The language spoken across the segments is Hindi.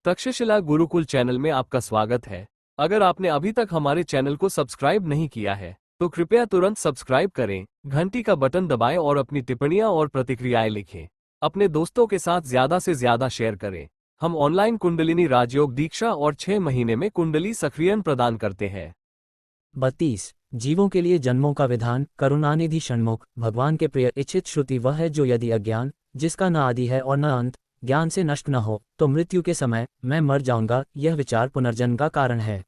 तक्षशिला गुरुकुल चैनल में आपका स्वागत है। अगर आपने अभी तक हमारे चैनल को सब्सक्राइब नहीं किया है तो कृपया तुरंत सब्सक्राइब करें, घंटी का बटन दबाएं और अपनी टिप्पणियां और प्रतिक्रियाएं लिखें। अपने दोस्तों के साथ ज्यादा से ज्यादा शेयर करें। हम ऑनलाइन कुंडलिनी राजयोग दीक्षा और 6 महीने में कुंडली सक्रियण प्रदान करते हैं। 32 जीवों के लिए जन्मों का विधान। करुणानिधि षण्मुख भगवान के प्रिय इच्छित श्रुति वह है जो यदि अज्ञान, जिसका न आदि है और न अंत, ज्ञान से नष्ट न हो तो मृत्यु के समय मैं मर जाऊंगा, यह विचार पुनर्जन्म का कारण है।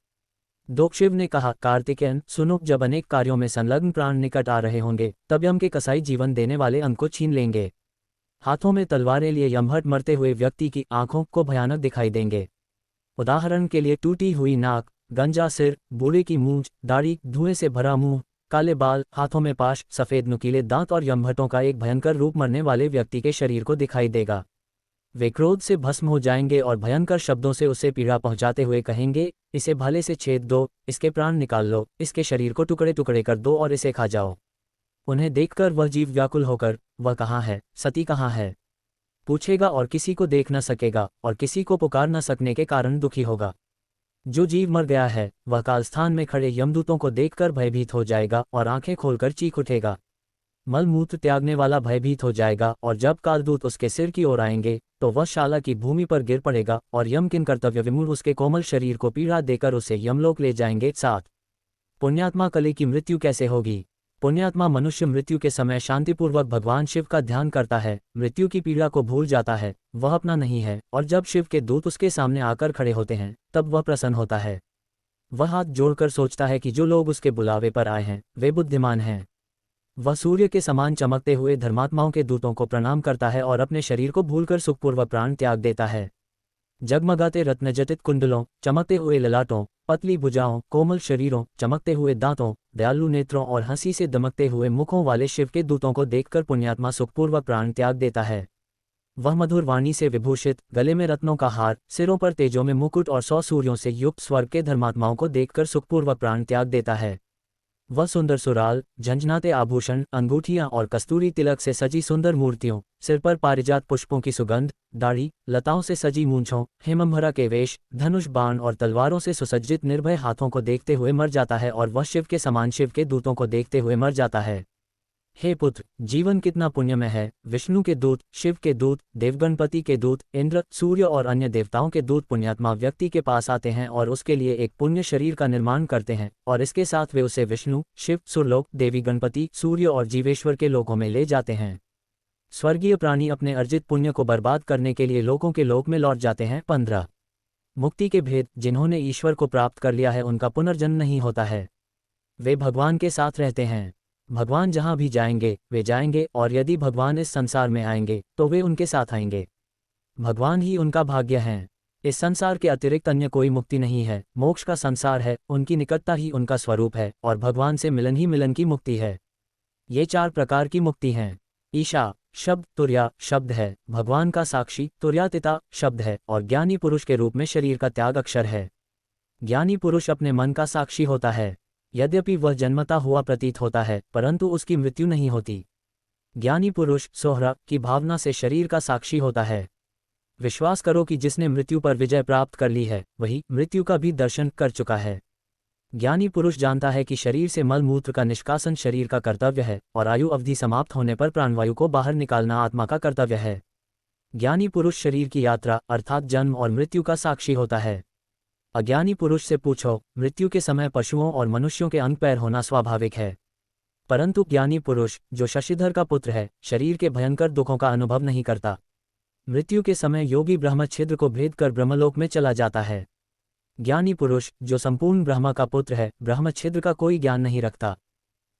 दो शिव ने कहा, कार्तिकेयन सुनो, जब अनेक कार्यों में संलग्न प्राण निकट आ रहे होंगे तब यम के कसाई जीवन देने वाले अंग को छीन लेंगे। हाथों में तलवारें लिए यमहट मरते हुए व्यक्ति की आंखों को भयानक दिखाई देंगे। उदाहरण के लिए टूटी हुई नाक, गंजा सिर, बूढ़े की मूंछ, दाढ़ी, धुएं से भरा मुंह, काले बाल, हाथों में पाश, सफेद नुकीले दांत और यमहटों का एक भयंकर रूप मरने वाले व्यक्ति के शरीर को दिखाई देगा। वे क्रोध से भस्म हो जाएंगे और भयंकर शब्दों से उसे पीड़ा पहुंचाते हुए कहेंगे, इसे भाले से छेद दो, इसके प्राण निकाल लो, इसके शरीर को टुकड़े टुकड़े कर दो और इसे खा जाओ। उन्हें देखकर वह जीव व्याकुल होकर, वह कहाँ है, सती कहाँ है, पूछेगा और किसी को देख न सकेगा और किसी को पुकार न सकने के कारण दुखी होगा। जो जीव मर गया है वह कालस्थान में खड़े यमदूतों को देखकर भयभीत हो जाएगा और आंखें खोलकर चीख उठेगा। मल मूत्र त्यागने वाला भयभीत हो जाएगा और जब कालदूत उसके सिर की ओर आएंगे तो वह शाला की भूमि पर गिर पड़ेगा और यम किन कर्तव्य विमूढ़ उसके कोमल शरीर को पीड़ा देकर उसे यमलोक ले जाएंगे। 7 पुण्यात्मा कली की मृत्यु कैसे होगी। पुण्यात्मा मनुष्य मृत्यु के समय शांतिपूर्वक भगवान शिव का ध्यान करता है, मृत्यु की पीड़ा को भूल जाता है, वह अपना नहीं है, और जब शिव के दूत उसके सामने आकर खड़े होते हैं तब वह प्रसन्न होता है। वह हाथ जोड़कर सोचता है कि जो लोग उसके बुलावे पर आए हैं वे बुद्धिमान हैं। वह सूर्य के समान चमकते हुए धर्मात्माओं के दूतों को प्रणाम करता है और अपने शरीर को भूलकर सुखपूर्वक प्राण त्याग देता है। जगमगाते रत्नजटित कुंडलों, चमकते हुए ललाटों, पतली भुजाओं, कोमल शरीरों, चमकते हुए दांतों, दयालु नेत्रों और हंसी से दमकते हुए मुखों वाले शिव के दूतों को देखकर पुण्यात्मा सुखपूर्वक प्राण त्याग देता है। वह मधुर वाणी से विभूषित, गले में रत्नों का हार, सिरों पर तेजों में मुकुट और 100 सूर्यों से युक्त स्वर्ग के धर्मात्माओं को देखकर सुखपूर्वक प्राण त्याग देता है। वह सुंदर सुराल, झंझनाते आभूषण, अंगूठियां और कस्तूरी तिलक से सजी सुंदर मूर्तियों, सिर पर पारिजात पुष्पों की सुगंध, दाढ़ी, लताओं से सजी मूंछों, हेमंभरा के वेश, धनुष बाण और तलवारों से सुसज्जित निर्भय हाथों को देखते हुए मर जाता है और वह शिव के समान शिव के दूतों को देखते हुए मर जाता है। हे पुत्र, जीवन कितना पुण्यमय है। विष्णु के दूत, शिव के दूत, देवगणपति के दूत, इंद्र, सूर्य और अन्य देवताओं के दूत पुण्यात्मा व्यक्ति के पास आते हैं और उसके लिए एक पुण्य शरीर का निर्माण करते हैं और इसके साथ वे उसे विष्णु, शिव, सुरलोक, देवी गणपति, सूर्य और जीवेश्वर के लोकों में ले जाते हैं। स्वर्गीय प्राणी अपने अर्जित पुण्य को बर्बाद करने के लिए लोकों के लोक में लौट जाते हैं। 15 मुक्ति के भेद। जिन्होंने ईश्वर को प्राप्त कर लिया है उनका पुनर्जन्म नहीं होता है, वे भगवान के साथ रहते हैं। भगवान जहाँ भी जाएंगे वे जाएंगे और यदि भगवान इस संसार में आएंगे तो वे उनके साथ आएंगे। भगवान ही उनका भाग्य हैं। इस संसार के अतिरिक्त अन्य कोई मुक्ति नहीं है। मोक्ष का संसार है, उनकी निकटता ही उनका स्वरूप है और भगवान से मिलन ही मिलन की मुक्ति है। ये 4 प्रकार की मुक्ति हैं। ईशा शब्द, तुर्या शब्द है, भगवान का साक्षी तुर्यातिता शब्द है और ज्ञानी पुरुष के रूप में शरीर का त्याग अक्षर है। ज्ञानी पुरुष अपने मन का साक्षी होता है। यद्यपि वह जन्मता हुआ प्रतीत होता है परंतु उसकी मृत्यु नहीं होती। ज्ञानी पुरुष सोहरा की भावना से शरीर का साक्षी होता है। विश्वास करो कि जिसने मृत्यु पर विजय प्राप्त कर ली है वही मृत्यु का भी दर्शन कर चुका है। ज्ञानी पुरुष जानता है कि शरीर से मल मूत्र का निष्कासन शरीर का कर्तव्य है और आयु अवधि समाप्त होने पर प्राणवायु को बाहर निकालना आत्मा का कर्तव्य है। ज्ञानी पुरुष शरीर की यात्रा अर्थात जन्म और मृत्यु का साक्षी होता है। अज्ञानी पुरुष से पूछो, मृत्यु के समय पशुओं और मनुष्यों के अंग पैर होना स्वाभाविक है, परंतु ज्ञानी पुरुष जो शशिधर का पुत्र है शरीर के भयंकर दुखों का अनुभव नहीं करता। मृत्यु के समय योगी ब्रह्म छिद्र को भेद कर ब्रह्मलोक में चला जाता है। ज्ञानी पुरुष जो संपूर्ण ब्रह्मा का पुत्र है ब्रह्म छिद्र का कोई ज्ञान नहीं रखता।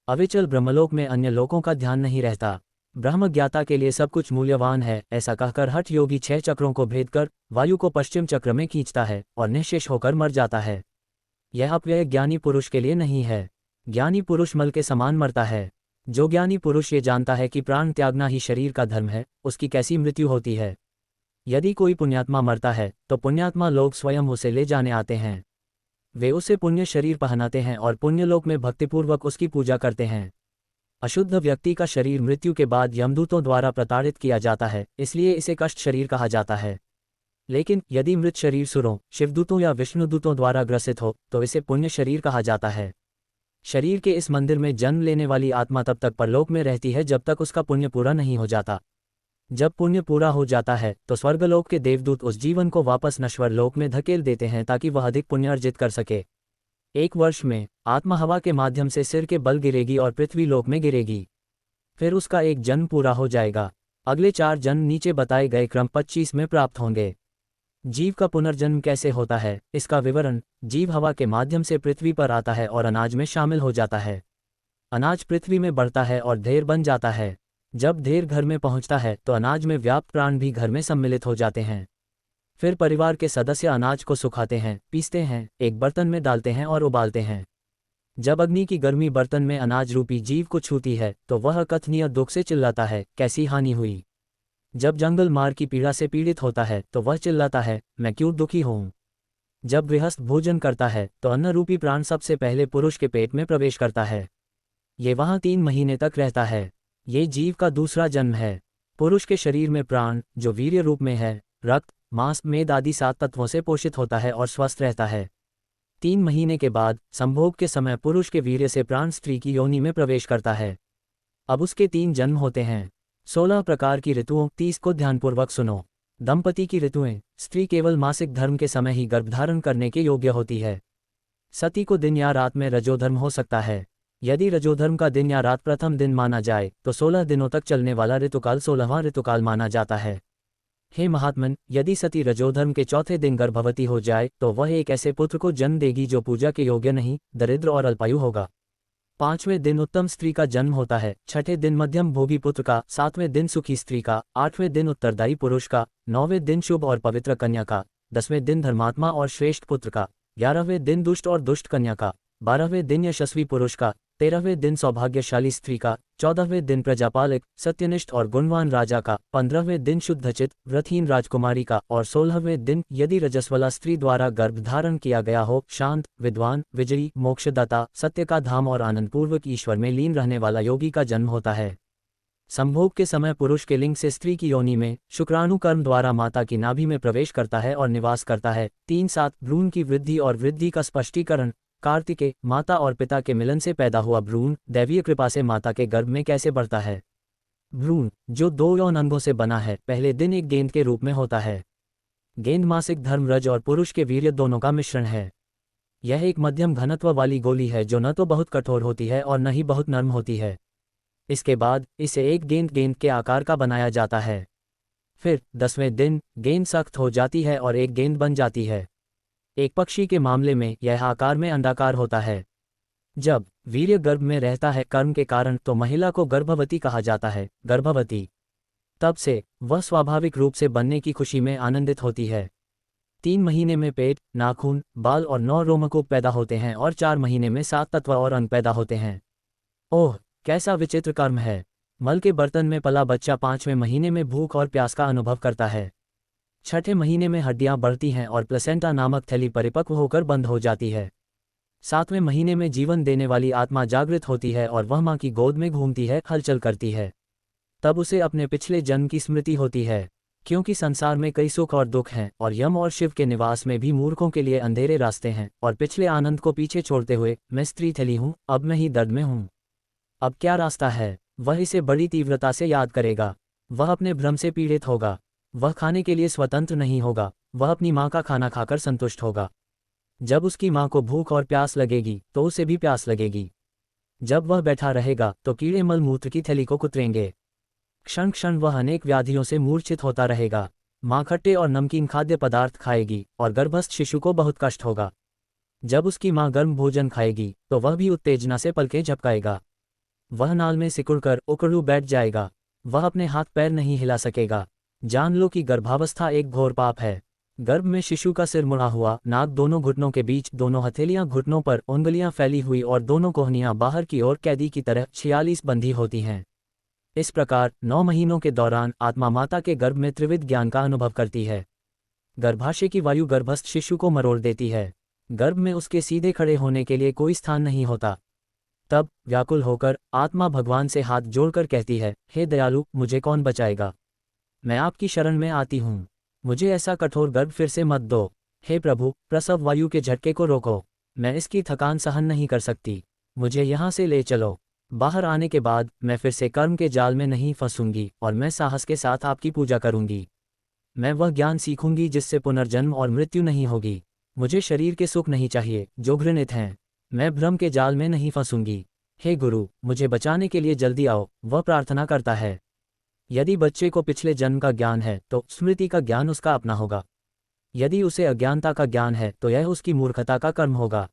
अविचल ब्रह्मलोक में अन्य लोकों का ध्यान नहीं रहता। ब्रह्म ज्ञाता के लिए सब कुछ मूल्यवान है, ऐसा कहकर हठ योगी 6 चक्रों को भेद कर वायु को पश्चिम चक्र में खींचता है और निःशेष होकर मर जाता है। यह अपव्यय ज्ञानी पुरुष के लिए नहीं है। ज्ञानी पुरुष मल के समान मरता है। जो ज्ञानी पुरुष ये जानता है कि प्राण त्यागना ही शरीर का धर्म है, उसकी कैसी मृत्यु होती है। यदि कोई पुण्यात्मा मरता है तो पुण्यात्मा लोग स्वयं उसे ले जाने आते हैं। वे उसे पुण्य शरीर पहनाते हैं और पुण्यलोक में भक्तिपूर्वक उसकी पूजा करते हैं। अशुद्ध व्यक्ति का शरीर मृत्यु के बाद यमदूतों द्वारा प्रताड़ित किया जाता है, इसलिए इसे कष्ट शरीर कहा जाता है। लेकिन यदि मृत शरीर सुरों, शिवदूतों या विष्णुदूतों द्वारा ग्रसित हो तो इसे पुण्य शरीर कहा जाता है। शरीर के इस मंदिर में जन्म लेने वाली आत्मा तब तक परलोक में रहती है जब तक उसका पुण्य पूरा नहीं हो जाता। जब पुण्य पूरा हो जाता है तो स्वर्गलोक के देवदूत उस जीवन को वापस नश्वर लोक में धकेल देते हैं ताकि वह अधिक पुण्य अर्जित कर सके। 1 वर्ष में आत्मा हवा के माध्यम से सिर के बल गिरेगी और पृथ्वी लोक में गिरेगी। फिर उसका एक जन्म पूरा हो जाएगा। अगले 4 जन्म नीचे बताए गए क्रम 25 में प्राप्त होंगे। जीव का पुनर्जन्म कैसे होता है, इसका विवरण। जीव हवा के माध्यम से पृथ्वी पर आता है और अनाज में शामिल हो जाता है। अनाज पृथ्वी में बढ़ता है और ढेर बन जाता है। जब ढेर घर में पहुंचता है तो अनाज में व्याप्त प्राण भी घर में सम्मिलित हो जाते हैं। फिर परिवार के सदस्य अनाज को सुखाते हैं, पीसते हैं, एक बर्तन में डालते हैं और उबालते हैं। जब अग्नि की गर्मी बर्तन में अनाज रूपी जीव को छूती है तो वह अकथनीय दुख से चिल्लाता है, कैसी हानि हुई। जब जंगल मार की पीड़ा से पीड़ित होता है तो वह चिल्लाता है, मैं क्यों दुखी हूँ। जब गृहस्थ भोजन करता है तो अन्न रूपी प्राण सबसे पहले पुरुष के पेट में प्रवेश करता है। ये वहाँ 3 महीने तक रहता है। ये जीव का दूसरा जन्म है। पुरुष के शरीर में प्राण, जो वीर्य रूप में है, रक्त, मांस, मेद आदि 7 तत्वों से पोषित होता है और स्वस्थ रहता है। 3 महीने के बाद संभोग के समय पुरुष के वीर्य से प्राण स्त्री की योनि में प्रवेश करता है। अब उसके 3 जन्म होते हैं। 16 प्रकार की ऋतुओं। 30 को ध्यानपूर्वक सुनो। दंपति की ऋतुएं। स्त्री केवल मासिक धर्म के समय ही गर्भधारण करने के योग्य होती है। सती को दिन या रात में रजोधर्म हो सकता है। यदि रजोधर्म का दिन या रात प्रथम दिन माना जाए तो 16 दिनों तक चलने वाला ऋतुकाल 16वां ऋतुकाल माना जाता है। हे महात्मन, यदि सती रजोधर्म के चौथे दिन गर्भवती हो जाए तो वह एक ऐसे पुत्र को जन्म देगी जो पूजा के योग्य नहीं, दरिद्र और अल्पायु होगा। 5वें दिन उत्तम स्त्री का जन्म होता है, 6ठे दिन मध्यम भोगी पुत्र का, 7वें दिन सुखी स्त्री का, 8वें दिन उत्तरदायी पुरुष का, 9वें दिन शुभ और पवित्र कन्या का, 10वें दिन धर्मात्मा और श्रेष्ठ पुत्र का, 11वें दिन दुष्ट और दुष्ट कन्या का, 12वें दिन यशस्वी पुरुष का, 13वें दिन सौभाग्यशाली स्त्री का, 14वें दिन प्रजापालक, सत्यनिष्ठ और गुणवान राजा का, 15वें दिन शुद्धचित व्रतहीन राजकुमारी का और 16वें दिन यदि रजस्वला स्त्री द्वारा गर्भधारण किया गया हो, शांत, विद्वान, विजयी, मोक्षदाता, सत्य का धाम और आनंदपूर्वक ईश्वर में लीन रहने वाला योगी का जन्म होता है। संभोग के समय पुरुष के लिंग से स्त्री की योनि में शुक्राणु कर्म द्वारा माता की नाभि में प्रवेश करता है और निवास करता है। 3-7 भ्रूण की वृद्धि और वृद्धि का स्पष्टीकरण। कार्तिकेय, माता और पिता के मिलन से पैदा हुआ भ्रूण दैवीय कृपा से माता के गर्भ में कैसे बढ़ता है। भ्रूण, जो 2 यौन अंगों से बना है, पहले दिन एक गेंद के रूप में होता है। गेंद मासिक धर्म रज और पुरुष के वीर्य दोनों का मिश्रण है। यह एक मध्यम घनत्व वाली गोली है जो न तो बहुत कठोर होती है और न ही बहुत नर्म होती है। इसके बाद इसे एक गेंद के आकार का बनाया जाता है। फिर 10वें दिन गेंद सख्त हो जाती है और एक गेंद बन जाती है। एक पक्षी के मामले में यह आकार में अंडाकार होता है। जब वीर्य गर्भ में रहता है कर्म के कारण तो महिला को गर्भवती कहा जाता है। गर्भवती तब से वह स्वाभाविक रूप से बनने की खुशी में आनंदित होती है। 3 महीने में पेट, नाखून, बाल और 9 रोमकूप पैदा होते हैं और 4 महीने में 7 तत्व और अंग पैदा होते हैं। ओह, कैसा विचित्र कर्म है। मल के बर्तन में पला बच्चा 5वें महीने में भूख और प्यास का अनुभव करता है। 6ठे महीने में हड्डियां बढ़ती हैं और प्लेसेंटा नामक थैली परिपक्व होकर बंद हो जाती है। 7वें महीने में जीवन देने वाली आत्मा जागृत होती है और वह मां की गोद में घूमती है, हलचल करती है। तब उसे अपने पिछले जन्म की स्मृति होती है। क्योंकि संसार में कई सुख और दुख हैं और यम और शिव के निवास में भी मूर्खों के लिए अंधेरे रास्ते हैं और पिछले आनंद को पीछे छोड़ते हुए मैं स्त्री थैली हूँ, अब मैं ही दर्द में हूँ। अब क्या रास्ता है? वह इसे बड़ी तीव्रता से याद करेगा। वह अपने भ्रम से पीड़ित होगा। वह खाने के लिए स्वतंत्र नहीं होगा। वह अपनी माँ का खाना खाकर संतुष्ट होगा। जब उसकी माँ को भूख और प्यास लगेगी तो उसे भी प्यास लगेगी। जब वह बैठा रहेगा तो कीड़े मल मूत्र की थैली को कुतरेंगे। क्षण क्षण वह अनेक व्याधियों से मूर्छित होता रहेगा। माँ खट्टे और नमकीन खाद्य पदार्थ खाएगी और गर्भस्थ शिशु को बहुत कष्ट होगा। जब उसकी माँ गर्म भोजन खाएगी तो वह भी उत्तेजना से पलकें झपकाएगा। वह नाल में सिकुड़कर उकड़ू बैठ जाएगा। वह अपने हाथ पैर नहीं हिला सकेगा। जान लो कि गर्भावस्था एक घोर पाप है। गर्भ में शिशु का सिर मुड़ा हुआ, नाक दोनों घुटनों के बीच, दोनों हथेलियां घुटनों पर, उंगलियां फैली हुई और दोनों कोहनियां बाहर की ओर कैदी की तरह 46 बंधी होती हैं। इस प्रकार 9 महीनों के दौरान आत्मा माता के गर्भ में त्रिविध ज्ञान का अनुभव करती है। गर्भाशय की वायु गर्भस्थ शिशु को मरोड़ देती है। गर्भ में उसके सीधे खड़े होने के लिए कोई स्थान नहीं होता। तब व्याकुल होकर आत्मा भगवान से हाथ जोड़कर कहती है, हे दयालु, मुझे कौन बचाएगा? मैं आपकी शरण में आती हूँ। मुझे ऐसा कठोर गर्भ फिर से मत दो। हे प्रभु, प्रसव वायु के झटके को रोको। मैं इसकी थकान सहन नहीं कर सकती। मुझे यहाँ से ले चलो। बाहर आने के बाद मैं फिर से कर्म के जाल में नहीं फंसूंगी और मैं साहस के साथ आपकी पूजा करूंगी। मैं वह ज्ञान सीखूंगी जिससे पुनर्जन्म और मृत्यु नहीं होगी। मुझे शरीर के सुख नहीं चाहिए जो घृणित हैं। मैं भ्रम के जाल में नहीं फंसूंगी। हे गुरु, मुझे बचाने के लिए जल्दी आओ, वह प्रार्थना करता है। यदि बच्चे को पिछले जन्म का ज्ञान है तो स्मृति का ज्ञान उसका अपना होगा। यदि उसे अज्ञानता का ज्ञान है तो यह उसकी मूर्खता का कर्म होगा।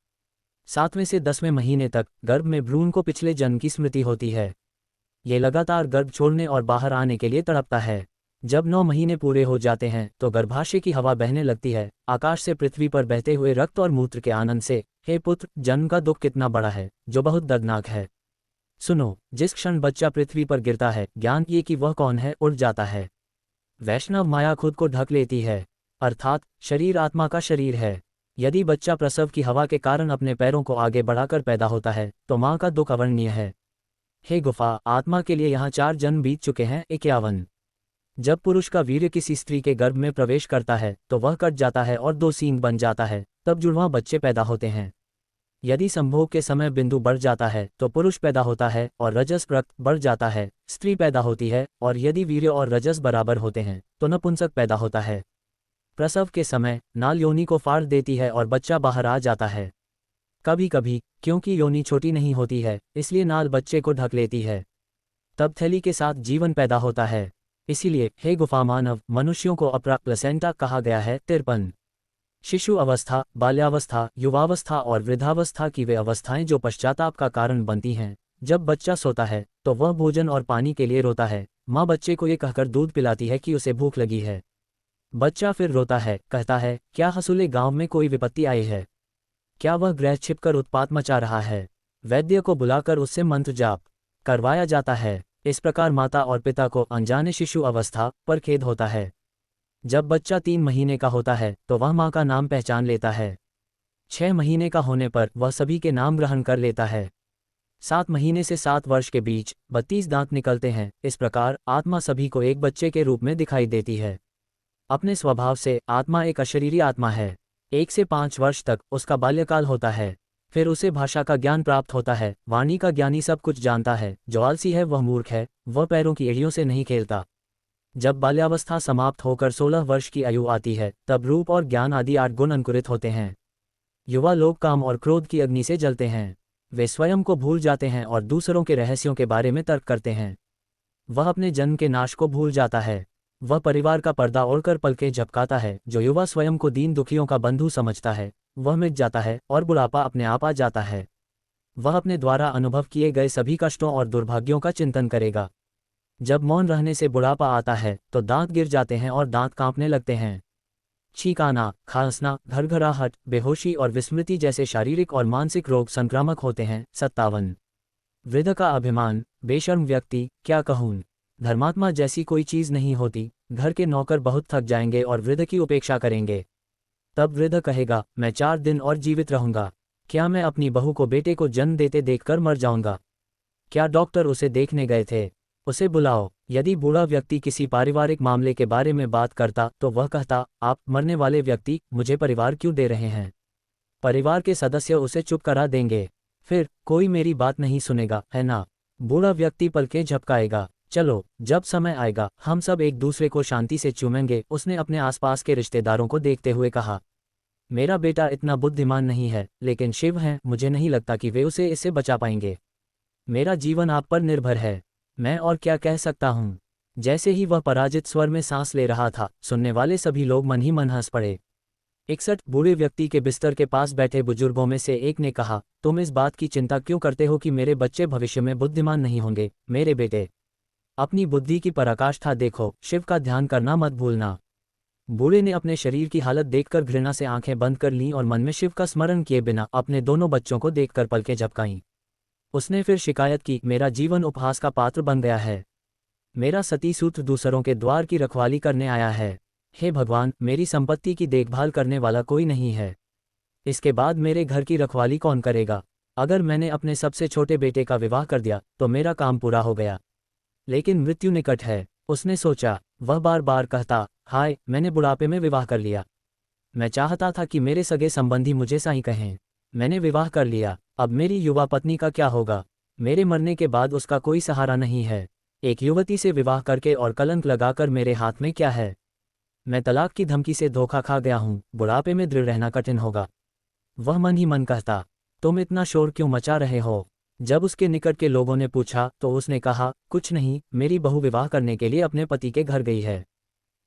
7वें से 10वें महीने तक गर्भ में भ्रूण को पिछले जन्म की स्मृति होती है। ये लगातार गर्भ छोड़ने और बाहर आने के लिए तड़पता है। जब 9 महीने पूरे हो जाते हैं तो गर्भाशय की हवा बहने लगती है, आकाश से पृथ्वी पर बहते हुए रक्त और मूत्र के आनंद से। हे पुत्र, जन्म का दुख कितना बड़ा है, जो बहुत दर्दनाक है। सुनो, जिस क्षण बच्चा पृथ्वी पर गिरता है, ज्ञान ये कि वह कौन है उड़ जाता है। वैष्णव माया खुद को ढक लेती है, अर्थात शरीर आत्मा का शरीर है। यदि बच्चा प्रसव की हवा के कारण अपने पैरों को आगे बढ़ाकर पैदा होता है तो माँ का दुख अवर्णनीय है। हे गुफा, आत्मा के लिए यहाँ 4 जन्म बीत चुके हैं। 51। जब पुरुष का वीर्य किसी स्त्री के गर्भ में प्रवेश करता है तो वह कट जाता है और 2 सींग बन जाता है, तब जुड़वां बच्चे पैदा होते हैं। यदि संभोग के समय बिंदु बढ़ जाता है तो पुरुष पैदा होता है और रजस रक्त बढ़ जाता है, स्त्री पैदा होती है, और यदि वीर्य और रजस बराबर होते हैं तो नपुंसक पैदा होता है। प्रसव के समय नाल योनि को फाड़ देती है और बच्चा बाहर आ जाता है। कभी कभी क्योंकि योनि छोटी नहीं होती है इसलिए नाल बच्चे को ढक लेती है, तब थैली के साथ जीवन पैदा होता है। इसीलिए हे गुफा मानव, मनुष्यों को अपरा प्लेसेंटा कहा गया है। 53। शिशु अवस्था, बाल्यावस्था, युवावस्था और वृद्धावस्था की वे अवस्थाएं जो पश्चाताप का कारण बनती हैं। जब बच्चा सोता है तो वह भोजन और पानी के लिए रोता है। माँ बच्चे को ये कहकर दूध पिलाती है कि उसे भूख लगी है। बच्चा फिर रोता है, कहता है, क्या हसूले गांव में कोई विपत्ति आई है? क्या वह ग्रह छिपकर उत्पात मचा रहा है? वैद्य को बुलाकर उससे मंत्र जाप करवाया जाता है। इस प्रकार माता और पिता को अनजाने शिशु अवस्था पर खेद होता है। जब बच्चा 3 महीने का होता है तो वह माँ का नाम पहचान लेता है। 6 महीने का होने पर वह सभी के नाम ग्रहण कर लेता है। 7 महीने से 7 वर्ष के बीच 32 दांत निकलते हैं। इस प्रकार आत्मा सभी को एक बच्चे के रूप में दिखाई देती है। अपने स्वभाव से आत्मा एक अशरीरी आत्मा है। 1 से 5 वर्ष तक उसका बाल्यकाल होता है। फिर उसे भाषा का ज्ञान प्राप्त होता है। वाणी का ज्ञानी सब कुछ जानता है। जो आलसी है वह मूर्ख है, वह पैरों की एड़ियों से नहीं खेलता। जब बाल्यावस्था समाप्त होकर 16 वर्ष की आयु आती है तब रूप और ज्ञान आदि 8 गुण अंकुरित होते हैं। युवा लोग काम और क्रोध की अग्नि से जलते हैं। वे स्वयं को भूल जाते हैं और दूसरों के रहस्यों के बारे में तर्क करते हैं। वह अपने जन्म के नाश को भूल जाता है। वह परिवार का पर्दा ओढ़कर पलकें झपकाता है। जो युवा स्वयं को दीन दुखियों का बंधु समझता है वह मिट जाता है और बुढ़ापा अपने आप आ जाता है। वह अपने द्वारा अनुभव किए गए सभी कष्टों और दुर्भाग्यों का चिंतन करेगा। जब मौन रहने से बुढ़ापा आता है तो दांत गिर जाते हैं और दांत कांपने लगते हैं। छींक आना, खांसना, घरघराहट, बेहोशी और विस्मृति जैसे शारीरिक और मानसिक रोग संक्रामक होते हैं। 57। वृद्ध का अभिमान, बेशर्म व्यक्ति, क्या कहूँ, धर्मात्मा जैसी कोई चीज नहीं होती। घर के नौकर बहुत थक जाएंगे और वृद्ध की उपेक्षा करेंगे। तब वृद्ध कहेगा, मैं 4 दिन और जीवित रहूंगा। क्या मैं अपनी बहू को बेटे को जन्म देते देखकर मर जाऊंगा? क्या डॉक्टर उसे देखने गए थे? उसे बुलाओ। यदि बूढ़ा व्यक्ति किसी पारिवारिक मामले के बारे में बात करता तो वह कहता, आप मरने वाले व्यक्ति मुझे परिवार क्यों दे रहे हैं? परिवार के सदस्य उसे चुप करा देंगे। फिर कोई मेरी बात नहीं सुनेगा, है ना? बूढ़ा व्यक्ति पलकें झपकाएगा। चलो, जब समय आएगा हम सब एक दूसरे को शांति से चूमेंगे। उसने अपने आसपास के रिश्तेदारों को देखते हुए कहा, मेरा बेटा इतना बुद्धिमान नहीं है, लेकिन शिव हैं, मुझे नहीं लगता कि वे उसे इससे बचा पाएंगे। मेरा जीवन आप पर निर्भर है। मैं और क्या कह सकता हूँ? जैसे ही वह पराजित स्वर में सांस ले रहा था, सुनने वाले सभी लोग मन ही मन हंस पड़े। 61। बूढ़े व्यक्ति के बिस्तर के पास बैठे बुजुर्गों में से एक ने कहा, तुम इस बात की चिंता क्यों करते हो कि मेरे बच्चे भविष्य में बुद्धिमान नहीं होंगे? मेरे बेटे, अपनी बुद्धि की पराकाष्ठा देखो, शिव का ध्यान करना मत भूलना। बूढ़े ने अपने शरीर की हालत देखकर घृणा से आंखें बंद कर लीं और मन में शिव का स्मरण किए बिना अपने दोनों बच्चों को देखकर पलकें झपकाईं। उसने फिर शिकायत की, मेरा जीवन उपहास का पात्र बन गया है। मेरा सती सूत्र दूसरों के द्वार की रखवाली करने आया है। हे भगवान, मेरी संपत्ति की देखभाल करने वाला कोई नहीं है। इसके बाद मेरे घर की रखवाली कौन करेगा? अगर मैंने अपने सबसे छोटे बेटे का विवाह कर दिया तो मेरा काम पूरा हो गया। लेकिन मृत्यु निकट है, उसने सोचा। वह बार बार कहता, हाय, मैंने बुढ़ापे में विवाह कर लिया। मैं चाहता था कि मेरे सगे संबंधी मुझे साईं कहें। मैंने विवाह कर लिया, अब मेरी युवा पत्नी का क्या होगा? मेरे मरने के बाद उसका कोई सहारा नहीं है। एक युवती से विवाह करके और कलंक लगाकर मेरे हाथ में क्या है? मैं तलाक की धमकी से धोखा खा गया हूँ, बुढ़ापे में दृढ़ रहना कठिन होगा। वह मन ही मन कहता। तुम इतना शोर क्यों मचा रहे हो? जब उसके निकट के लोगों ने पूछा तो उसने कहा, कुछ नहीं, मेरी बहू विवाह करने के लिए अपने पति के घर गई है।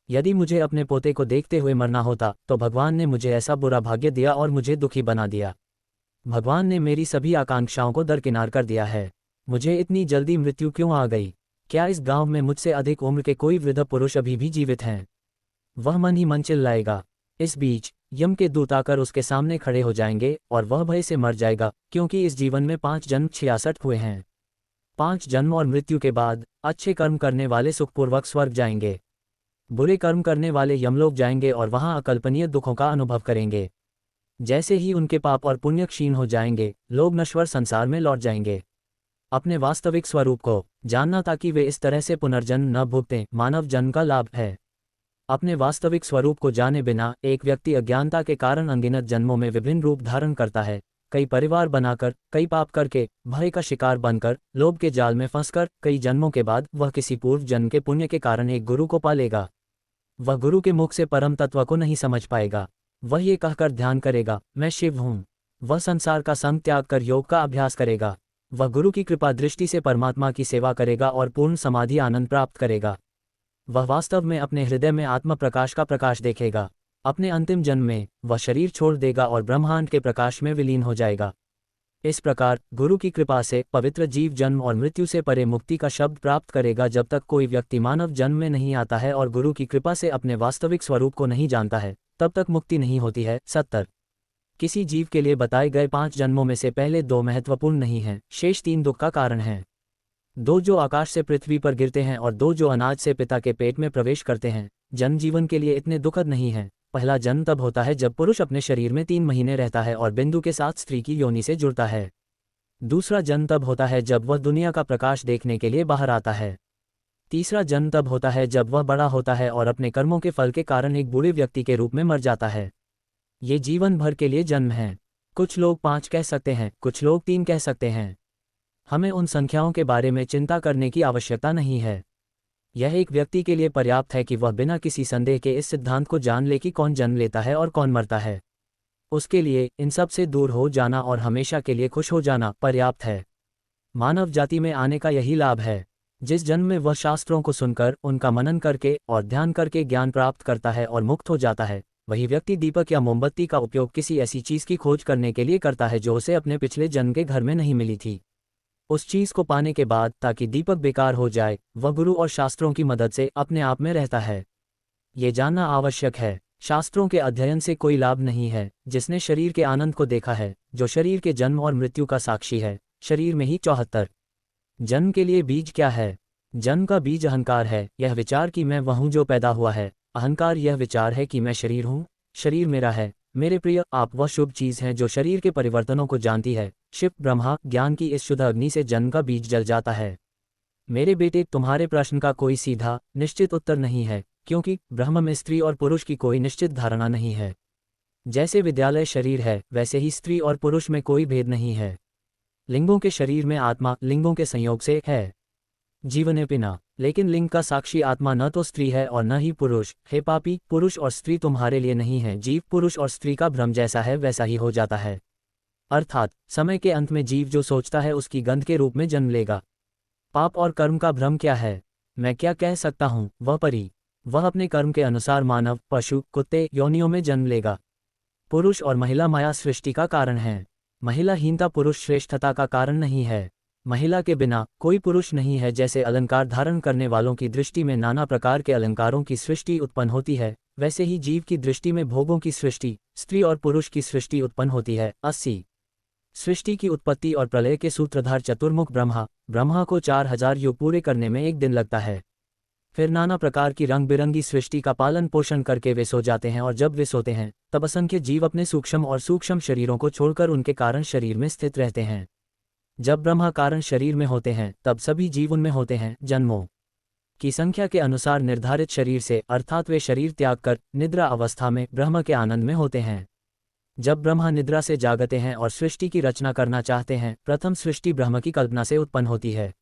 यदि मुझे अपने पोते को देखते हुए मरना होता तो भगवान ने मुझे ऐसा बुरा भाग्य दिया और मुझे दुखी बना दिया। भगवान ने मेरी सभी आकांक्षाओं को दरकिनार कर दिया है। मुझे इतनी जल्दी मृत्यु क्यों आ गई? क्या इस गांव में मुझसे अधिक उम्र के कोई वृद्ध पुरुष अभी भी जीवित हैं? वह मन ही मन चिल्लाएगा। इस बीच यम के दूत आकर उसके सामने खड़े हो जाएंगे और वह भय से मर जाएगा, क्योंकि इस जीवन में 5 जन्म 66 हुए हैं। 5 जन्म और मृत्यु के बाद अच्छे कर्म करने वाले सुखपूर्वक स्वर्ग जाएंगे। बुरे कर्म करने वाले यमलोक जाएंगे और वहां अकल्पनीय दुखों का अनुभव करेंगे। जैसे ही उनके पाप और पुण्य क्षीण हो जाएंगे, लोग नश्वर संसार में लौट जाएंगे। अपने वास्तविक स्वरूप को जानना ताकि वे इस तरह से पुनर्जन्म न भुगतें, मानव जन्म का लाभ है। अपने वास्तविक स्वरूप को जाने बिना एक व्यक्ति अज्ञानता के कारण अनगिनत जन्मों में विभिन्न रूप धारण करता है, कई परिवार बनाकर, कई पाप करके, भय का शिकार बनकर, लोभ के जाल में फंसकर। कई जन्मों के बाद वह किसी पूर्व जन्म के पुण्य के कारण एक गुरु को पालेगा। वह गुरु के मुख से परम तत्व को नहीं समझ पाएगा। वह ये कहकर ध्यान करेगा, मैं शिव हूँ। वह संसार का संग त्याग कर योग का अभ्यास करेगा। वह गुरु की कृपा दृष्टि से परमात्मा की सेवा करेगा और पूर्ण समाधि आनंद प्राप्त करेगा। वह वास्तव में अपने हृदय में आत्म प्रकाश का प्रकाश देखेगा। अपने अंतिम जन्म में वह शरीर छोड़ देगा और ब्रह्मांड के प्रकाश में विलीन हो जाएगा। इस प्रकार गुरु की कृपा से पवित्र जीव जन्म और मृत्यु से परे मुक्ति का शब्द प्राप्त करेगा। जब तक कोई व्यक्ति मानव जन्म में नहीं आता है और गुरु की कृपा से अपने वास्तविक स्वरूप को नहीं जानता है, तब तक मुक्ति नहीं होती है। 70 किसी जीव के लिए बताए गए 5 जन्मों में से पहले 2 महत्वपूर्ण नहीं हैं, शेष 3 दुख का कारण हैं। 2 जो आकाश से पृथ्वी पर गिरते हैं और 2 जो अनाज से पिता के पेट में प्रवेश करते हैं। जन्म जीवन के लिए इतने दुखद नहीं हैं। पहला जन्म तब होता है जब पुरुष अपने शरीर में 3 महीने रहता है और बिंदु के साथ स्त्री की योनि से जुड़ता है। दूसरा जन्म तब होता है जब वह दुनिया का प्रकाश देखने के लिए बाहर आता है। तीसरा जन्म तब होता है जब वह बड़ा होता है और अपने कर्मों के फल के कारण एक बूढ़े व्यक्ति के रूप में मर जाता है। ये जीवन भर के लिए जन्म है। कुछ लोग 5 कह सकते हैं, कुछ लोग 3 कह सकते हैं। हमें उन संख्याओं के बारे में चिंता करने की आवश्यकता नहीं है। यह एक व्यक्ति के लिए पर्याप्त है कि वह बिना किसी संदेह के इस सिद्धांत को जान ले कि कौन जन्म लेता है और कौन मरता है। उसके लिए इन सब से दूर हो जाना और हमेशा के लिए खुश हो जाना पर्याप्त है। मानव जाति में आने का यही लाभ है। जिस जन्म में वह शास्त्रों को सुनकर, उनका मनन करके और ध्यान करके ज्ञान प्राप्त करता है और मुक्त हो जाता है, वही व्यक्ति दीपक या मोमबत्ती का उपयोग किसी ऐसी चीज की खोज करने के लिए करता है जो उसे अपने पिछले जन्म के घर में नहीं मिली थी। उस चीज को पाने के बाद, ताकि दीपक बेकार हो जाए, वह गुरु और शास्त्रों की मदद से अपने आप में रहता है। ये जानना आवश्यक है, शास्त्रों के अध्ययन से कोई लाभ नहीं है। जिसने शरीर के आनंद को देखा है, जो शरीर के जन्म और मृत्यु का साक्षी है, शरीर में ही 74 जन्म के लिए बीज क्या है? जन्म का बीज अहंकार है, यह विचार कि मैं वह हूं जो पैदा हुआ है। अहंकार यह विचार है कि मैं शरीर हूँ, शरीर मेरा है। मेरे प्रिय, आप वह शुभ चीज हैं जो शरीर के परिवर्तनों को जानती है। शिव ब्रह्मा ज्ञान की इस शुद्ध अग्नि से जन्म का बीज जल जाता है। मेरे बेटे, तुम्हारे प्रश्न का कोई सीधा निश्चित उत्तर नहीं है, क्योंकि ब्रह्म में स्त्री और पुरुष की कोई निश्चित धारणा नहीं है। जैसे विद्यालय शरीर है, वैसे ही स्त्री और पुरुष में कोई भेद नहीं है। लिंगों के शरीर में आत्मा लिंगों के संयोग से है। जीवने पिना, लेकिन लिंग का साक्षी आत्मा न तो स्त्री है और न ही पुरुष। हे पापी, पुरुष और स्त्री तुम्हारे लिए नहीं है। जीव पुरुष और स्त्री का भ्रम जैसा है वैसा ही हो जाता है। अर्थात समय के अंत में जीव जो सोचता है उसकी गंध के रूप में जन्म लेगा। पाप और कर्म का भ्रम क्या है? मैं क्या कह सकता हूँ? वह परी, वह अपने कर्म के अनुसार मानव, पशु, कुत्ते योनियों में जन्म लेगा। पुरुष और महिला माया सृष्टि का कारण है। महिलाहीनता पुरुष श्रेष्ठता का कारण नहीं है। महिला के बिना कोई पुरुष नहीं है। जैसे अलंकार धारण करने वालों की दृष्टि में नाना प्रकार के अलंकारों की सृष्टि उत्पन्न होती है, वैसे ही जीव की दृष्टि में भोगों की सृष्टि, स्त्री और पुरुष की सृष्टि उत्पन्न होती है। 80 सृष्टि की उत्पत्ति और प्रलय के सूत्रधार चतुर्मुख ब्रह्मा को 4000 युग पूरे करने में एक दिन लगता है। फिर नाना प्रकार की रंग बिरंगी सृष्टि का पालन पोषण करके वे सो जाते हैं, और जब वे सोते हैं तब असंख्य जीव अपने सूक्ष्म और सूक्ष्म शरीरों को छोड़कर उनके कारण शरीर में स्थित रहते हैं। जब ब्रह्मा कारण शरीर में होते हैं तब सभी जीव उनमें होते हैं। जन्मों की संख्या के अनुसार निर्धारित शरीर से, अर्थात वे शरीर त्याग कर निद्रा अवस्था में ब्रह्म के आनंद में होते हैं। जब ब्रह्मा निद्रा से जागते हैं और सृष्टि की रचना करना चाहते हैं, प्रथम सृष्टि ब्रह्म की कल्पना से उत्पन्न होती है।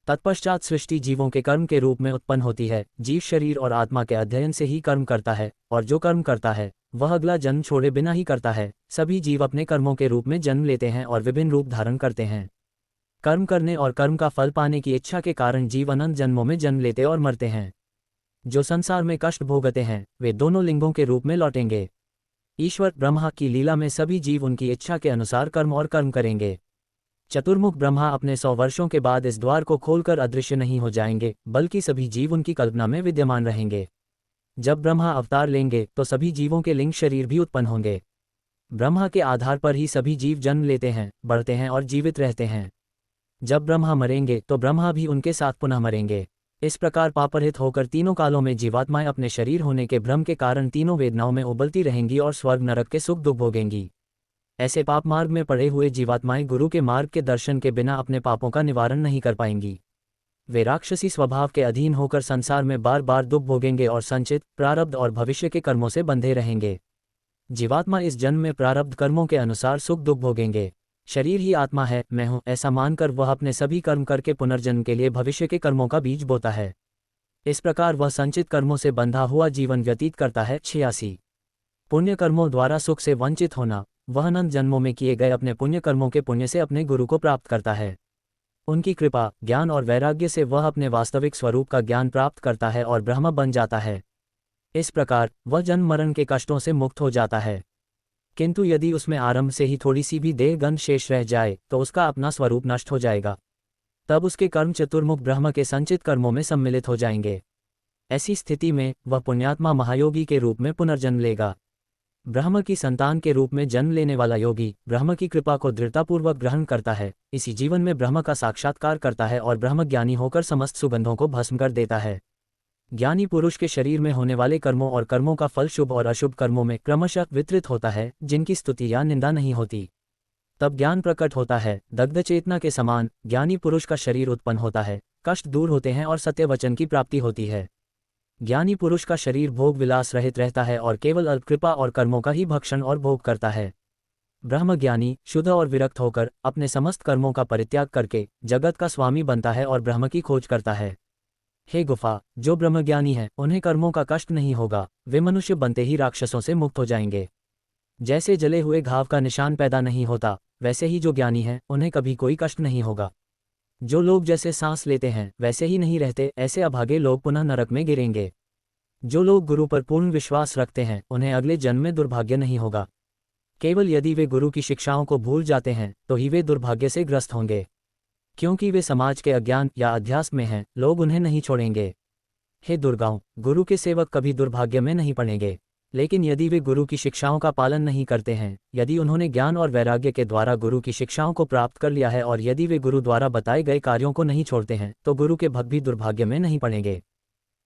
तत्पश्चात सृष्टि जीवों के कर्म के रूप में उत्पन्न होती है। जीव शरीर और आत्मा के अध्ययन से ही कर्म करता है, और जो कर्म करता है वह अगला जन्म छोड़े बिना ही करता है। सभी जीव अपने कर्मों के रूप में जन्म लेते हैं और विभिन्न रूप धारण करते हैं। कर्म करने और कर्म का फल पाने की इच्छा के कारण जीव अनंत जन्मों में जन्म लेते और मरते हैं। जो संसार में कष्ट भोगते हैं वे दोनों लिंगों के रूप में लौटेंगे। ईश्वर ब्रह्मा की लीला में सभी जीव उनकी इच्छा के अनुसार कर्म और कर्म करेंगे। चतुर्मुख ब्रह्मा अपने 100 वर्षों के बाद इस द्वार को खोलकर अदृश्य नहीं हो जाएंगे, बल्कि सभी जीव उनकी कल्पना में विद्यमान रहेंगे। जब ब्रह्मा अवतार लेंगे तो सभी जीवों के लिंग शरीर भी उत्पन्न होंगे। ब्रह्मा के आधार पर ही सभी जीव जन्म लेते हैं, बढ़ते हैं और जीवित रहते हैं। जब ब्रह्मा मरेंगे तो ब्रह्मा भी उनके साथ पुनः मरेंगे। इस प्रकार पापरहित होकर तीनों कालों में जीवात्माएं अपने शरीर होने के भ्रम के कारण तीनों वेदनाओं में उबलती रहेंगी और स्वर्ग नरक के सुख दुख भोगेंगी। ऐसे पाप मार्ग में पड़े हुए जीवात्माएं गुरु के मार्ग के दर्शन के बिना अपने पापों का निवारण नहीं कर पाएंगी। वे राक्षसी स्वभाव के अधीन होकर संसार में बार बार दुख भोगेंगे और संचित प्रारब्ध और भविष्य के कर्मों से बंधे रहेंगे। जीवात्मा इस जन्म में प्रारब्ध कर्मों के अनुसार सुख दुख भोगेंगे। शरीर ही आत्मा है, मैं हूँ, ऐसा मानकर वह अपने सभी कर्म करके पुनर्जन्म के लिए भविष्य के कर्मों का बीज बोता है। इस प्रकार वह संचित कर्मों से बंधा हुआ जीवन व्यतीत करता है। 86 पुण्य कर्मों द्वारा सुख से वंचित होना। वह अनंत जन्मों में किए गए अपने पुण्य कर्मों के पुण्य से अपने गुरु को प्राप्त करता है। उनकी कृपा, ज्ञान और वैराग्य से वह अपने वास्तविक स्वरूप का ज्ञान प्राप्त करता है और ब्रह्म बन जाता है। इस प्रकार वह जन्म मरण के कष्टों से मुक्त हो जाता है। किंतु यदि उसमें आरंभ से ही थोड़ी सी भी देह गंध शेष रह जाए तो उसका अपना स्वरूप नष्ट हो जाएगा। तब उसके कर्म चतुर्मुख ब्रह्म के संचित कर्मों में सम्मिलित हो जाएंगे। ऐसी स्थिति में वह पुण्यात्मा महायोगी के रूप में पुनर्जन्म लेगा। ब्रह्म की संतान के रूप में जन्म लेने वाला योगी ब्रह्म की कृपा को दृढ़तापूर्वक ग्रहण करता है, इसी जीवन में ब्रह्म का साक्षात्कार करता है और ब्रह्म ज्ञानी होकर समस्त सुगंधों को भस्म कर देता है। ज्ञानी पुरुष के शरीर में होने वाले कर्मों और कर्मों का फल शुभ और अशुभ कर्मों में क्रमशः वितरित होता है, जिनकी स्तुति या निंदा नहीं होती। तब ज्ञान प्रकट होता है। दग्ध चेतना के समान ज्ञानी पुरुष का शरीर उत्पन्न होता है, कष्ट दूर होते हैं और सत्य वचन की प्राप्ति होती है। ज्ञानी पुरुष का शरीर भोग विलास रहित रहता है और केवल अल्प कृपा और कर्मों का ही भक्षण और भोग करता है। ब्रह्मज्ञानी शुद्ध और विरक्त होकर अपने समस्त कर्मों का परित्याग करके जगत का स्वामी बनता है और ब्रह्म की खोज करता है। हे गुफा, जो ब्रह्मज्ञानी है उन्हें कर्मों का कष्ट नहीं होगा, वे मनुष्य बनते ही राक्षसों से मुक्त हो जाएंगे। जैसे जले हुए घाव का निशान पैदा नहीं होता, वैसे ही जो ज्ञानी है उन्हें कभी कोई कष्ट नहीं होगा। जो लोग जैसे सांस लेते हैं वैसे ही नहीं रहते, ऐसे अभागे लोग पुनः नरक में गिरेंगे। जो लोग गुरु पर पूर्ण विश्वास रखते हैं उन्हें अगले जन्म में दुर्भाग्य नहीं होगा। केवल यदि वे गुरु की शिक्षाओं को भूल जाते हैं तो ही वे दुर्भाग्य से ग्रस्त होंगे। क्योंकि वे समाज के अज्ञान या अध्यास में हैं, लोग उन्हें नहीं छोड़ेंगे। हे दुर्गाओं, गुरु के सेवक कभी दुर्भाग्य में नहीं पड़ेंगे। लेकिन यदि वे गुरु की शिक्षाओं का पालन नहीं करते हैं, यदि उन्होंने ज्ञान और वैराग्य के द्वारा गुरु की शिक्षाओं को प्राप्त कर लिया है और यदि वे गुरु द्वारा बताए गए कार्यों को नहीं छोड़ते हैं, तो गुरु के भक्त भी दुर्भाग्य में नहीं पड़ेंगे।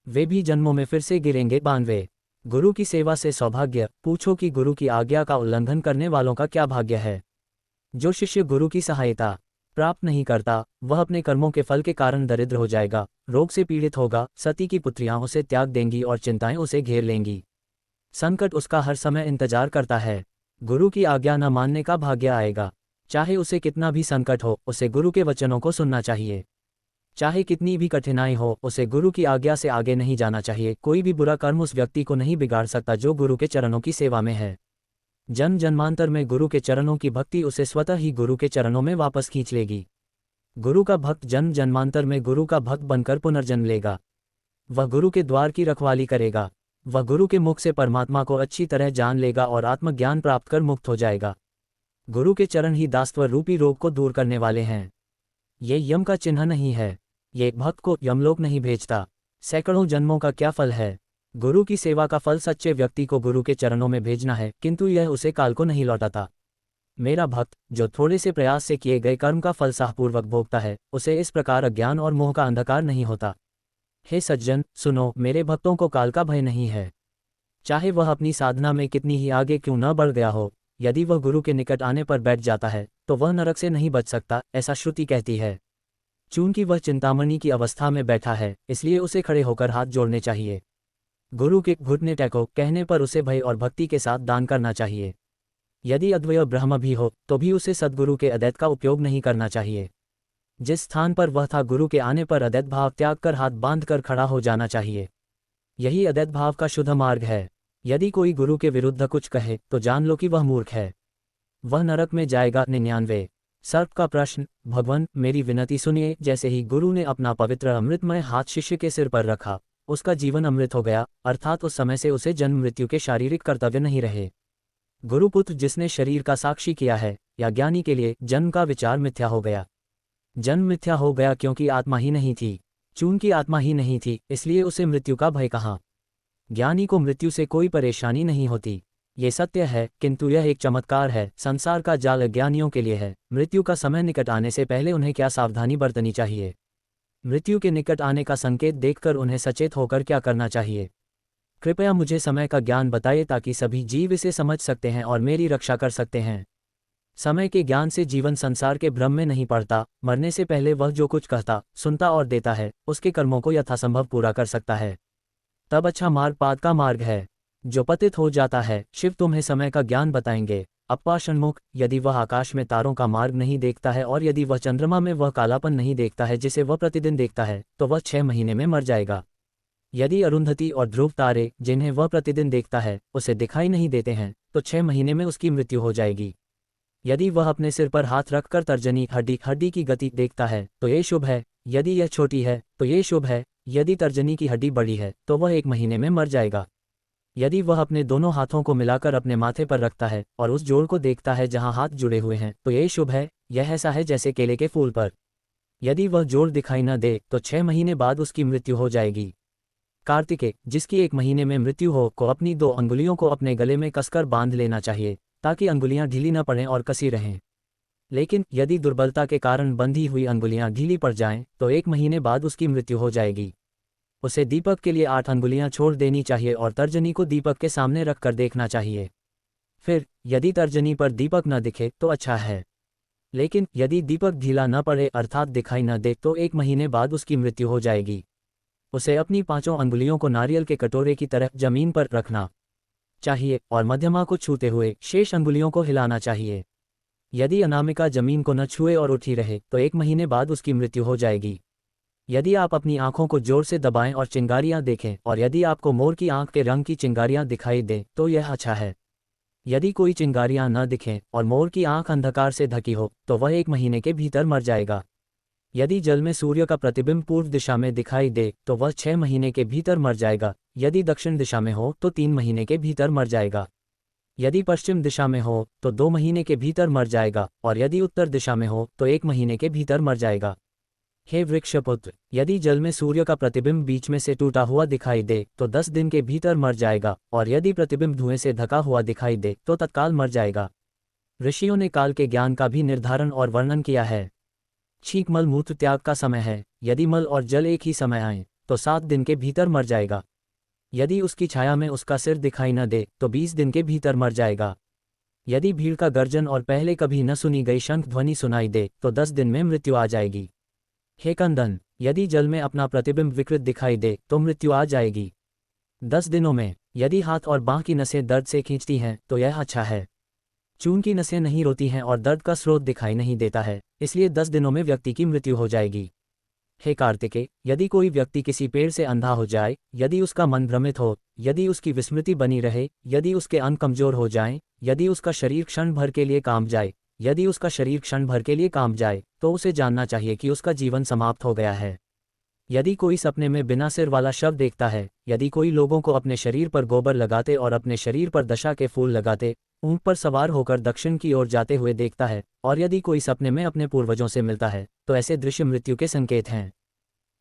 वे भी जन्मों में फिर से गिरेंगे। 92 गुरु की सेवा से सौभाग्य। पूछो कि गुरु की आज्ञा का उल्लंघन करने वालों का क्या भाग्य है। जो शिष्य गुरु की सहायता प्राप्त नहीं करता, वह अपने कर्मों के फल के कारण दरिद्र हो जाएगा, रोग से पीड़ित होगा, सती की पुत्रियां उसे त्याग देंगी और चिंताएं उसे घेर लेंगी। संकट उसका हर समय इंतजार करता है। गुरु की आज्ञा न मानने का भाग्य आएगा। चाहे उसे कितना भी संकट हो, उसे गुरु के वचनों को सुनना चाहिए। चाहे कितनी भी कठिनाई हो, उसे गुरु की आज्ञा से आगे नहीं जाना चाहिए। कोई भी बुरा कर्म उस व्यक्ति को नहीं बिगाड़ सकता जो गुरु के चरणों की सेवा में है। जन्म जन्मांतर में गुरु के चरणों की भक्ति उसे स्वतः ही गुरु के चरणों में वापस खींच लेगी। गुरु का भक्त जन्म जन्मांतर में गुरु का भक्त बनकर पुनर्जन्म लेगा। वह गुरु के द्वार की रखवाली करेगा। वह गुरु के मुख से परमात्मा को अच्छी तरह जान लेगा और आत्मज्ञान प्राप्त कर मुक्त हो जाएगा। गुरु के चरण ही दासत्व रूपी रोग को दूर करने वाले हैं। ये यम का चिन्ह नहीं है। ये भक्त को यमलोक नहीं भेजता। सैकड़ों जन्मों का क्या फल है। गुरु की सेवा का फल सच्चे व्यक्ति को गुरु के चरणों में भेजना है, किंतु यह उसे काल को नहीं लौटाता। मेरा भक्त जो थोड़े से प्रयास से किए गए कर्म का फल साहपूर्वक भोगता है, उसे इस प्रकार अज्ञान और मोह का अंधकार नहीं होता। हे सज्जन, सुनो, मेरे भक्तों को काल का भय नहीं है। चाहे वह अपनी साधना में कितनी ही आगे क्यों न बढ़ गया हो, यदि वह गुरु के निकट आने पर बैठ जाता है तो वह नरक से नहीं बच सकता, ऐसा श्रुति कहती है। चूंकि वह चिंतामणि की अवस्था में बैठा है, इसलिए उसे खड़े होकर हाथ जोड़ने चाहिए। गुरु के घुटने टेको कहने पर उसे भय और भक्ति के साथ दान करना चाहिए। यदि अद्वय ब्रह्म भी हो तो भी उसे सद्गुरु के अद्वैत का उपयोग नहीं करना चाहिए। जिस स्थान पर वह था, गुरु के आने पर अद्वैत भाव त्याग कर हाथ बांध कर खड़ा हो जाना चाहिए। यही अद्वैत भाव का शुद्ध मार्ग है। यदि कोई गुरु के विरुद्ध कुछ कहे तो जान लो कि वह मूर्ख है, वह नरक में जाएगा। 99। सर्प का प्रश्न। भगवान, मेरी विनती सुनिए। जैसे ही गुरु ने अपना पवित्र अमृतमय हाथ शिष्य के सिर पर रखा, उसका जीवन अमृत हो गया, अर्थात उस समय से उसे जन्म मृत्यु के शारीरिक कर्तव्य नहीं रहे। गुरुपुत्र जिसने शरीर का साक्षी किया है, या ज्ञानी के लिए जन्म का विचार मिथ्या हो गया। जन्म मिथ्या हो गया क्योंकि आत्मा ही नहीं थी। चूंकि आत्मा ही नहीं थी, इसलिए उसे मृत्यु का भय कहाँ। ज्ञानी को मृत्यु से कोई परेशानी नहीं होती, ये सत्य है, किंतु यह एक चमत्कार है। संसार का जाल अज्ञानियों के लिए है। मृत्यु का समय निकट आने से पहले उन्हें क्या सावधानी बरतनी चाहिए, मृत्यु के निकट आने का संकेत देखकर उन्हें सचेत होकर क्या करना चाहिए। कृपया मुझे समय का ज्ञान बताइए ताकि सभी जीव इसे समझ सकते हैं और मेरी रक्षा कर सकते हैं। समय के ज्ञान से जीवन संसार के भ्रम में नहीं पड़ता। मरने से पहले वह जो कुछ कहता, सुनता और देता है, उसके कर्मों को यथासंभव पूरा कर सकता है। तब अच्छा मार्ग पाद का मार्ग है। जो पतित हो जाता है, शिव तुम्हें समय का ज्ञान बताएंगे। अप्पा षण्मुख, यदि वह आकाश में तारों का मार्ग नहीं देखता है और यदि वह चंद्रमा में वह कालापन नहीं देखता है जिसे वह प्रतिदिन देखता है, तो वह 6 महीने में मर जाएगा। यदि अरुंधति और ध्रुव तारे, जिन्हें वह प्रतिदिन देखता है, उसे दिखाई नहीं देते हैं, तो 6 महीने में उसकी मृत्यु हो जाएगी। यदि वह अपने सिर पर हाथ रखकर तर्जनी हड्डी की गति देखता है, तो ये शुभ है। यदि यह छोटी है तो ये शुभ है। यदि तर्जनी की हड्डी बड़ी है तो वह 1 महीने में मर जाएगा। यदि वह अपने दोनों हाथों को मिलाकर अपने माथे पर रखता है और उस जोड़ को देखता है जहां हाथ जुड़े हुए हैं, तो ये शुभ है। यह ऐसा है जैसे केले के फूल पर। यदि वह जोड़ दिखाई न दे तो 6 महीने बाद उसकी मृत्यु हो जाएगी। कार्तिकेय, जिसकी 1 महीने में मृत्यु हो, को अपनी 2 अंगुलियों को अपने गले में कसकर बांध लेना चाहिए ताकि अंगुलियां ढीली न पड़ें और कसी रहें। लेकिन यदि दुर्बलता के कारण बंधी हुई अंगुलियां ढीली पड़ जाएं, तो 1 महीने बाद उसकी मृत्यु हो जाएगी। उसे दीपक के लिए 8 अंगुलियां छोड़ देनी चाहिए और तर्जनी को दीपक के सामने रखकर देखना चाहिए। फिर यदि तर्जनी पर दीपक न दिखे तो अच्छा है, लेकिन यदि दीपक ढीला न पड़े अर्थात दिखाई न दे, तो 1 महीने बाद उसकी मृत्यु हो जाएगी। उसे अपनी 5 अंगुलियों को नारियल के कटोरे की तरह जमीन पर रखना चाहिए और मध्यमा को छूते हुए शेष अंगुलियों को हिलाना चाहिए। यदि अनामिका जमीन को न छुए और उठी रहे, तो 1 महीने बाद उसकी मृत्यु हो जाएगी। यदि आप अपनी आंखों को जोर से दबाएं और चिंगारियां देखें, और यदि आपको मोर की आंख के रंग की चिंगारियां दिखाई दें, तो यह अच्छा है। यदि कोई चिंगारियां न दिखें और मोर की आंख अंधकार से ढकी हो, तो वह 1 महीने के भीतर मर जाएगा। यदि जल में सूर्य का प्रतिबिंब पूर्व दिशा में दिखाई दे, तो वह 6 महीने के भीतर मर जाएगा। यदि दक्षिण दिशा में हो तो 3 महीने के भीतर मर जाएगा। यदि पश्चिम दिशा में हो तो 2 महीने के भीतर मर जाएगा, और यदि उत्तर दिशा में हो तो 1 महीने के भीतर मर जाएगा। हे वृक्षपुत्र, यदि जल में सूर्य का प्रतिबिंब बीच में से टूटा हुआ दिखाई दे तो 10 दिन के भीतर मर जाएगा, और यदि प्रतिबिंब धुएं से ढका हुआ दिखाई दे तो तत्काल मर जाएगा। ऋषियों ने काल के ज्ञान का भी निर्धारण और वर्णन किया है। छींक मल मूत्र त्याग का समय है। यदि मल और जल एक ही समय आए तो 7 दिन के भीतर मर जाएगा। यदि उसकी छाया में उसका सिर दिखाई न दे तो 20 दिन के भीतर मर जाएगा। यदि भीड़ का गर्जन और पहले कभी न सुनी गई शंख ध्वनि सुनाई दे तो 10 दिन में मृत्यु आ जाएगी। हे कंदन, यदि जल में अपना प्रतिबिंब विकृत दिखाई दे तो मृत्यु आ जाएगी 10 दिनों में। यदि हाथ और बांह की नसें दर्द से खींचती हैं तो यह अच्छा है। चून की नसें नहीं रोती हैं और दर्द का स्रोत दिखाई नहीं देता है, इसलिए 10 दिनों में व्यक्ति की मृत्यु हो जाएगी। हे कार्तिकेय, यदि कोई व्यक्ति किसी पेड़ से अंधा हो जाए, यदि उसका मन भ्रमित हो, यदि उसकी विस्मृति बनी रहे, यदि उसके अंग कमजोर हो जाएं, यदि उसका शरीर क्षण भर के लिए काम जाए, यदि उसका शरीर क्षण भर के लिए काम जाए, तो उसे जानना चाहिए कि उसका जीवन समाप्त हो गया है। यदि कोई सपने में बिना सिर वाला शव देखता है, यदि कोई लोगों को अपने शरीर पर गोबर लगाते और अपने शरीर पर दशा के फूल लगाते ऊंट पर सवार होकर दक्षिण की ओर जाते हुए देखता है, और यदि कोई सपने में अपने पूर्वजों से मिलता है, तो ऐसे दृश्य मृत्यु के संकेत हैं।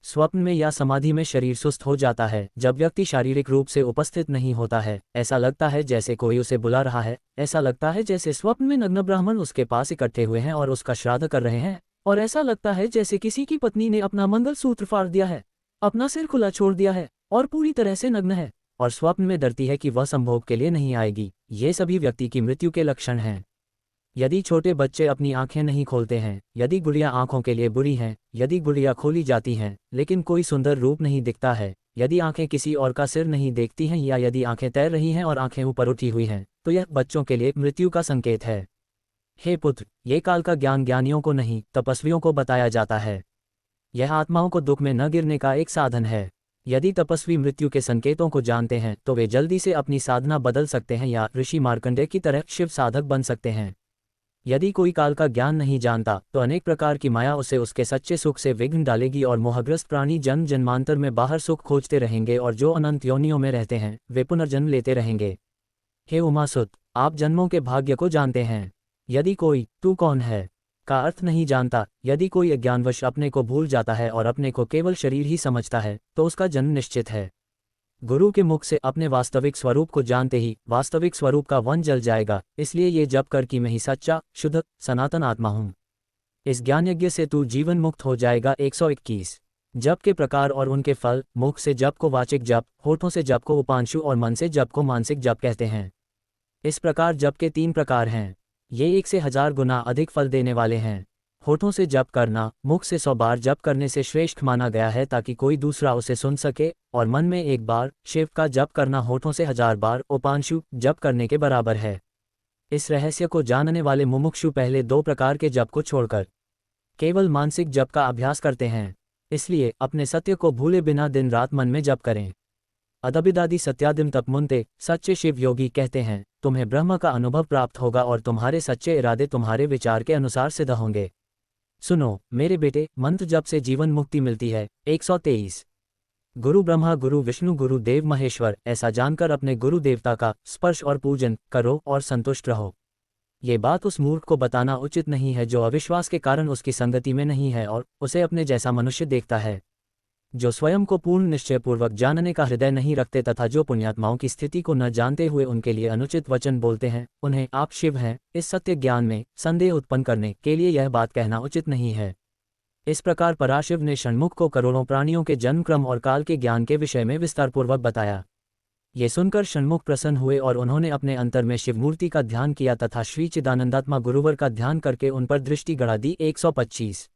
स्वप्न में या समाधि में शरीर सुस्त हो जाता है। जब व्यक्ति शारीरिक रूप से उपस्थित नहीं होता है, ऐसा लगता है जैसे कोई उसे बुला रहा है। ऐसा लगता है जैसे स्वप्न में नग्न ब्राह्मण उसके पास इकट्ठे हुए हैं और उसका श्राद्ध कर रहे हैं, और ऐसा लगता है जैसे किसी की पत्नी ने अपना मंगलसूत्र फाड़ दिया है। अपना सिर खुला छोड़ दिया है और पूरी तरह से नग्न है, और स्वप्न में डरती है कि वह संभोग के लिए नहीं आएगी। ये सभी व्यक्ति की मृत्यु के लक्षण हैं। यदि छोटे बच्चे अपनी आंखें नहीं खोलते हैं, यदि गुड़िया आंखों के लिए बुरी हैं, यदि गुड़िया खोली जाती हैं लेकिन कोई सुंदर रूप नहीं दिखता है, यदि आंखें किसी और का सिर नहीं देखती हैं, या यदि आंखें तैर रही हैं और आंखें ऊपर उठी हुई हैं, तो यह बच्चों के लिए मृत्यु का संकेत है। हे पुत्र, ये काल का ज्ञान ज्ञानियों को नहीं, तपस्वियों को बताया जाता है। यह आत्माओं को दुख में न गिरने का एक साधन है। यदि तपस्वी मृत्यु के संकेतों को जानते हैं तो वे जल्दी से अपनी साधना बदल सकते हैं या ऋषि मार्कंडेय की तरह शिव साधक बन सकते हैं। यदि कोई काल का ज्ञान नहीं जानता तो अनेक प्रकार की माया उसे उसके सच्चे सुख से विघ्न डालेगी और मोहग्रस्त प्राणी जन्म जन्मांतर में बाहर सुख खोजते रहेंगे, और जो अनंत योनियों में रहते हैं वे पुनर्जन्म लेते रहेंगे। हे उमासुत, आप जन्मों के भाग्य को जानते हैं। यदि कोई तू कौन है का अर्थ नहीं जानता, यदि कोई अज्ञानवश अपने को भूल जाता है और अपने को केवल शरीर ही समझता है, तो उसका जन्म निश्चित है। गुरु के मुख से अपने वास्तविक स्वरूप को जानते ही वास्तविक स्वरूप का वन जल जाएगा। इसलिए ये जप कर कि मैं ही सच्चा शुद्ध सनातन आत्मा हूँ। इस ज्ञान यज्ञ से तू जीवन मुक्त हो जाएगा। 121 जप के प्रकार और उनके फल। मुख से जप को वाचिक जप, होठों से जप को उपांशु और मन से जप को मानसिक जप कहते हैं। इस प्रकार जप के 3 प्रकार हैं। ये 1 से 1000 गुना अधिक फल देने वाले हैं। होठों से जप करना मुख से 100 बार जप करने से श्रेष्ठ माना गया है ताकि कोई दूसरा उसे सुन सके, और मन में 1 बार शिव का जप करना होठों से 1000 बार उपांशु जप करने के बराबर है। इस रहस्य को जानने वाले मुमुक्षु पहले 2 प्रकार के जप को छोड़कर केवल मानसिक जप का अभ्यास करते हैं। इसलिए अपने सत्य को भूले बिना दिन रात मन में जप करें। अदबिदादि सत्यादिम तपमुनते, सच्चे शिव योगी कहते हैं, तुम्हें ब्रह्म का अनुभव प्राप्त होगा और तुम्हारे सच्चे इरादे तुम्हारे विचार के अनुसार सिद्ध होंगे। सुनो मेरे बेटे, मंत्र जप से जीवन मुक्ति मिलती है। 123 गुरु ब्रह्मा गुरु विष्णु गुरु देव महेश्वर, ऐसा जानकर अपने गुरु देवता का स्पर्श और पूजन करो और संतुष्ट रहो। ये बात उस मूर्ख को बताना उचित नहीं है जो अविश्वास के कारण उसकी संगति में नहीं है और उसे अपने जैसा मनुष्य देखता है। जो स्वयं को पूर्ण निश्चयपूर्वक जानने का हृदय नहीं रखते तथा जो पुण्यात्माओं की स्थिति को न जानते हुए उनके लिए अनुचित वचन बोलते हैं, उन्हें आप शिव हैं, इस सत्य ज्ञान में संदेह उत्पन्न करने के लिए यह बात कहना उचित नहीं है। इस प्रकार पराशिव ने षण्मुख को करोड़ों प्राणियों के जन्म क्रम और काल के ज्ञान के विषय में विस्तारपूर्वक बताया। ये सुनकर षण्मुख प्रसन्न हुए और उन्होंने अपने अंतर में शिवमूर्ति का ध्यान किया तथा श्री चिदानंदात्मा गुरुवर का ध्यान करके उन पर दृष्टि गड़ा दी। 125